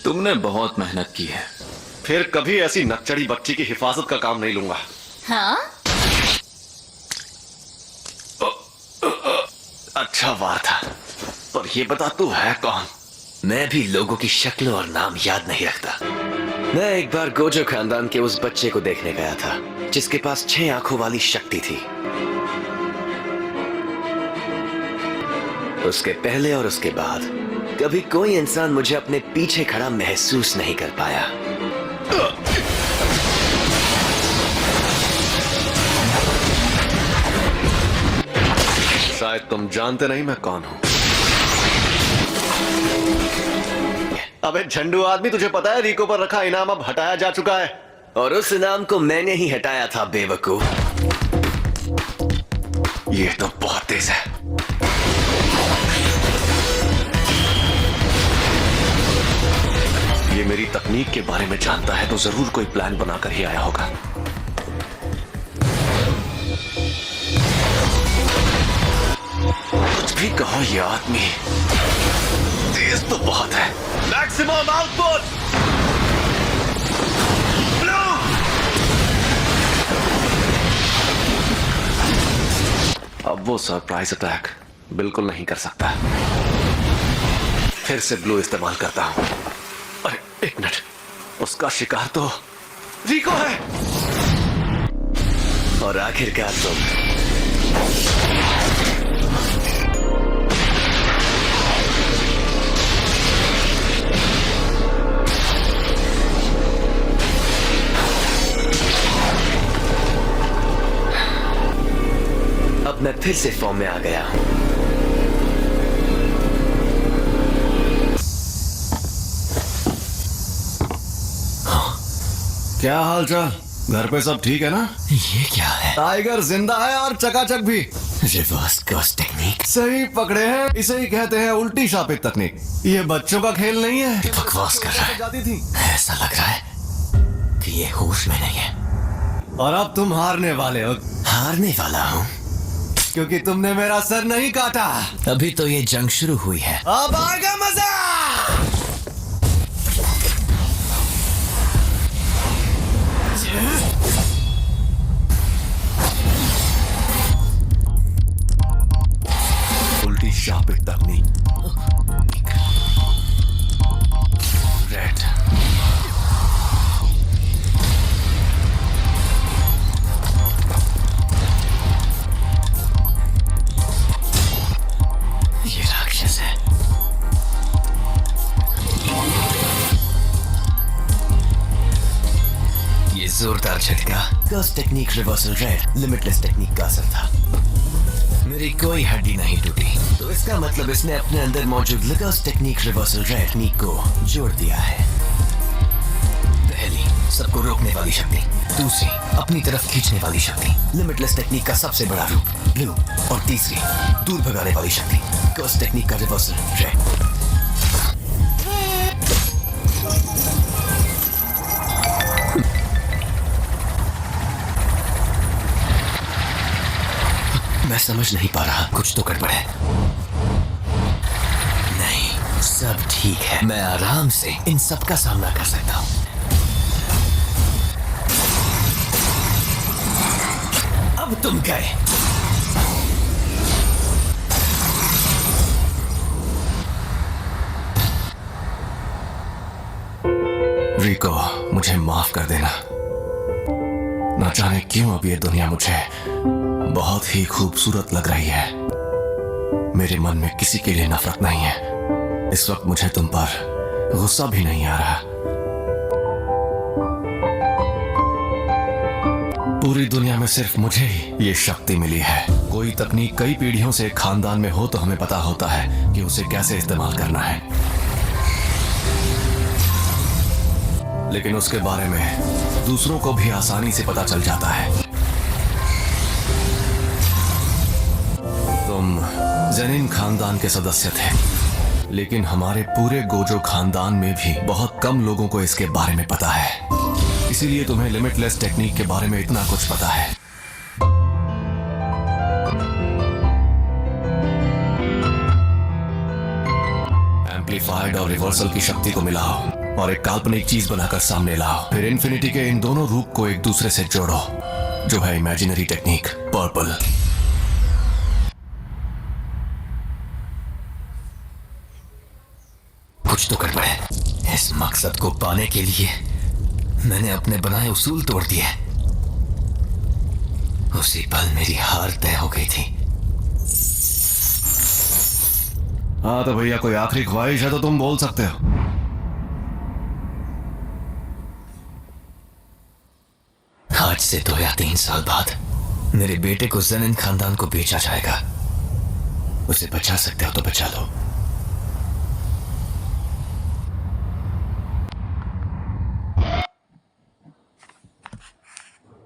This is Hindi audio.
तुमने बहुत मेहनत की है। फिर कभी ऐसी नकचड़ी बच्ची की हिफाजत का काम नहीं लूंगा। हाँ? अच्छा वार था, पर ये बता तू है कौन? मैं भी लोगों की शक्ल और नाम याद नहीं रखता। मैं एक बार गोजो खानदान के उस बच्चे को देखने गया था जिसके पास 6 आंखों वाली शक्ति थी। उसके पहले और उसके बाद कभी कोई इंसान मुझे अपने पीछे खड़ा महसूस नहीं कर पाया। शायद तुम जानते नहीं मैं कौन हूं। अबे झंडू आदमी, तुझे पता है रिको पर रखा इनाम अब हटाया जा चुका है। और उस इनाम को मैंने ही हटाया था बेवकूफ। ये तो बहुत तेज है। ये मेरी तकनीक के बारे में जानता है तो जरूर कोई प्लान बनाकर ही आया होगा। कुछ भी कहो, ये आदमी तेज तो बहुत है। Maximum output. अब वो सरप्राइज अटैक बिल्कुल नहीं कर सकता। फिर से ब्लू इस्तेमाल करता हूं। अरे एक मिनट, उसका शिकार तो रिको है। और आखिरकार तुम। अब मैं फिर से फॉर्म में आ गया हूं। क्या हाल चाल? घर पे सब ठीक है ना? ये क्या है? टाइगर जिंदा है और चकाचक भी। Reverse curse technique. सही पकड़े हैं, इसे ही कहते हैं उल्टी शापित तकनीक। ये बच्चों का खेल नहीं है। बकवास कर रहा है। जाती थी। ऐसा लग रहा है कि ये होश में नहीं है। और अब तुम हारने वाले हो। हारने वाला हूँ क्योंकि तुमने मेरा सर नहीं काटा। अभी तो ये जंग शुरू हुई है। अब आएगा मजा। उल्टी शापित तकनीक। रेड। ये राक्षस है। ये जोरदार झटका curse technique reversal red limitless technique का असर था। मेरी कोई हड्डी नहीं टूटी, तो इसका मतलब इसने अपने अंदर मौजूद कर्स टेक्निक रिवर्सल रेड टेक्निक को जोड़ दिया है। पहली, सबको रोकने वाली शक्ति। दूसरी, अपनी तरफ खींचने वाली शक्ति, लिमिटलेस टेक्निक का सबसे बड़ा रूप ब्लू। और तीसरी, दूर भगाने वाली शक्ति, कर्स टेक्निक का रिवर्सल रेड। मैं समझ नहीं पा रहा, कुछ तो गड़बड़ है। नहीं, सब ठीक है। मैं आराम से इन सब का सामना कर सकता हूं। अब तुम गए। रिको, मुझे माफ कर देना। ना जाने क्यों अब ये दुनिया मुझे बहुत ही खूबसूरत लग रही है। मेरे मन में किसी के लिए नफरत नहीं है। इस वक्त मुझे तुम पर गुस्सा भी नहीं आ रहा। पूरी दुनिया में सिर्फ मुझे ही ये शक्ति मिली है। कोई तकनीक कई पीढ़ियों से खानदान में हो तो हमें पता होता है कि उसे कैसे इस्तेमाल करना है, लेकिन उसके बारे में दूसरों को भी आसानी से पता चल जाता है। तुम जेनिन खानदान के सदस्य थे, लेकिन हमारे पूरे गोजो खानदान में भी बहुत कम लोगों को इसके बारे में पता है। इसीलिए तुम्हें लिमिटलेस टेक्निक के बारे में इतना कुछ पता है। एम्पलीफाइड और रिवर्सल की शक्ति को मिलाओ और एक काल्पनिक चीज बनाकर सामने लाओ। फिर इन्फिनिटी के इन दोनों रूप को एक दूसरे से जोड़ो, जो है इमेजिनरी टेक्निक पर्पल। कुछ तो गड़बड़ है। इस मकसद को पाने के लिए मैंने अपने बनाए उसूल तोड़ दिए। उसी पल मेरी हार तय हो गई थी। हाँ तो भैया कोई आखिरी ख्वाहिश है तो तुम बोल सकते हो। आज से 2 या 3 साल बाद मेरे बेटे को जेनिन खानदान को बेचा जाएगा। उसे बचा सकते हो तो बचा लो।